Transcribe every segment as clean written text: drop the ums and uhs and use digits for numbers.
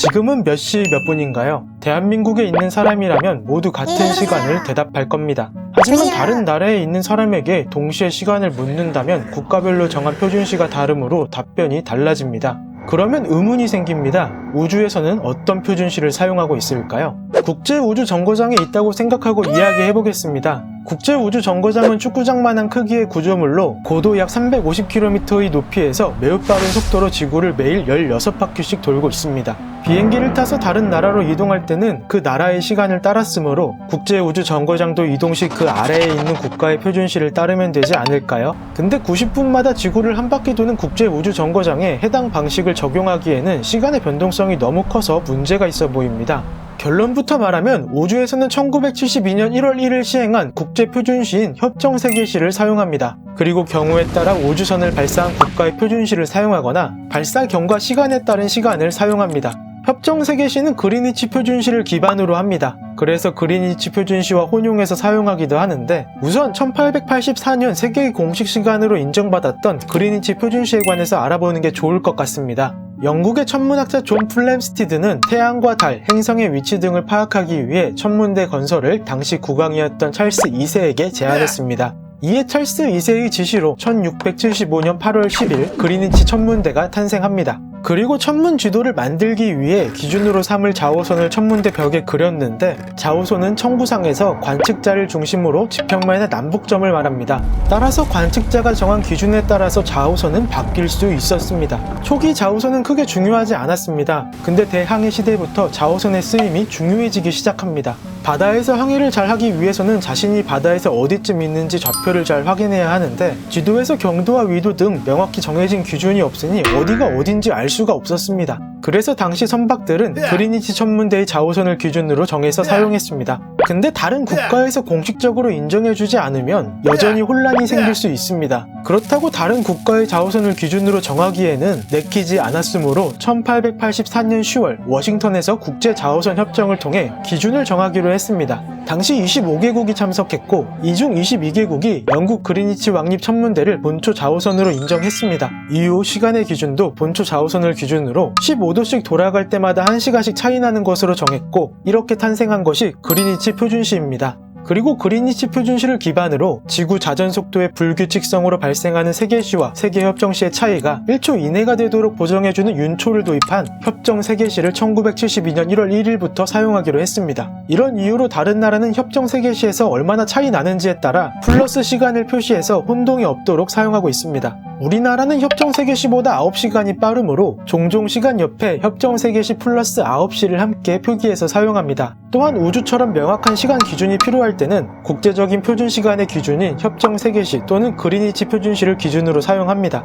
지금은 몇 시 몇 분인가요? 대한민국에 있는 사람이라면 모두 같은 시간을 대답할 겁니다. 하지만 다른 나라에 있는 사람에게 동시에 시간을 묻는다면 국가별로 정한 표준시가 다르므로 답변이 달라집니다. 그러면 의문이 생깁니다. 우주에서는 어떤 표준시를 사용하고 있을까요? 국제우주정거장에 있다고 생각하고 이야기해보겠습니다. 국제우주정거장은 축구장만한 크기의 구조물로 고도 약 350km의 높이에서 매우 빠른 속도로 지구를 매일 16바퀴씩 돌고 있습니다. 비행기를 타서 다른 나라로 이동할 때는 그 나라의 시간을 따랐으므로 국제우주정거장도 이동 시 그 아래에 있는 국가의 표준시를 따르면 되지 않을까요? 근데 90분마다 지구를 한 바퀴 도는 국제우주정거장에 해당 방식을 적용하기에는 시간의 변동성이 너무 커서 문제가 있어 보입니다. 결론부터 말하면 우주에서는 1972년 1월 1일 시행한 국제표준시인 협정세계시를 사용합니다. 그리고 경우에 따라 우주선을 발사한 국가의 표준시를 사용하거나 발사 경과 시간에 따른 시간을 사용합니다. 협정세계시는 그리니치 표준시를 기반으로 합니다. 그래서 그리니치 표준시와 혼용해서 사용하기도 하는데 우선 1884년 세계의 공식 시간으로 인정받았던 그리니치 표준시에 관해서 알아보는 게 좋을 것 같습니다. 영국의 천문학자 존 플램스티드는 태양과 달, 행성의 위치 등을 파악하기 위해 천문대 건설을 당시 국왕이었던 찰스 2세에게 제안했습니다. 이에 찰스 2세의 지시로 1675년 8월 10일 그리니치 천문대가 탄생합니다. 그리고 천문 지도를 만들기 위해 기준으로 삼을 자오선을 천문대 벽에 그렸는데 자오선은 청구상에서 관측자를 중심으로 지평면의 남북점을 말합니다. 따라서 관측자가 정한 기준에 따라서 자오선은 바뀔 수 있었습니다. 초기 자오선은 크게 중요하지 않았습니다. 근데 대항해 시대부터 자오선의 쓰임이 중요해지기 시작합니다. 바다에서 항해를 잘 하기 위해서는 자신이 바다에서 어디쯤 있는지 좌표를 잘 확인해야 하는데 지도에서 경도와 위도 등 명확히 정해진 기준이 없으니 어디가 어딘지 알 수가 없었습니다. 그래서 당시 선박들은 그리니치 천문대의 자오선을 기준으로 정해서 사용했습니다. 근데 다른 국가에서 공식적으로 인정해주지 않으면 여전히 혼란이 생길 수 있습니다. 그렇다고 다른 국가의 자오선을 기준으로 정하기에는 내키지 않았으므로 1884년 10월 워싱턴에서 국제자오선 협정을 통해 기준을 정하기로 했습니다. 당시 25개국이 참석했고 이 중 22개국이 영국 그리니치 왕립 천문대를 본초 자오선으로 인정했습니다. 이후 시간의 기준도 본초 자오선을 기준으로 15도씩 돌아갈 때마다 1시간씩 차이 나는 것으로 정했고 이렇게 탄생한 것이 그리니치 표준시입니다. 그리고 그리니치 표준시를 기반으로 지구 자전 속도의 불규칙성으로 발생하는 세계시와 세계협정시의 차이가 1초 이내가 되도록 보정해주는 윤초를 도입한 협정 세계시를 1972년 1월 1일부터 사용하기로 했습니다. 이런 이유로 다른 나라는 협정 세계시에서 얼마나 차이 나는지에 따라 플러스 시간을 표시해서 혼동이 없도록 사용하고 있습니다. 우리나라는 협정 세계시보다 9시간이 빠르므로 종종 시간 옆에 협정 세계시 플러스 9시를 함께 표기해서 사용합니다. 또한 우주처럼 명확한 시간 기준이 필요할 때는 국제적인 표준 시간의 기준인 협정 세계시 또는 그리니치 표준시를 기준으로 사용합니다.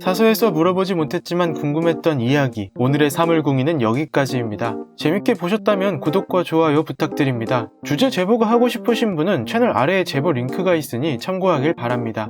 사서에서 물어보지 못했지만 궁금했던 이야기, 오늘의 사물궁이는 여기까지입니다. 재밌게 보셨다면 구독과 좋아요 부탁드립니다. 주제 제보가 하고 싶으신 분은 채널 아래에 제보 링크가 있으니 참고하길 바랍니다.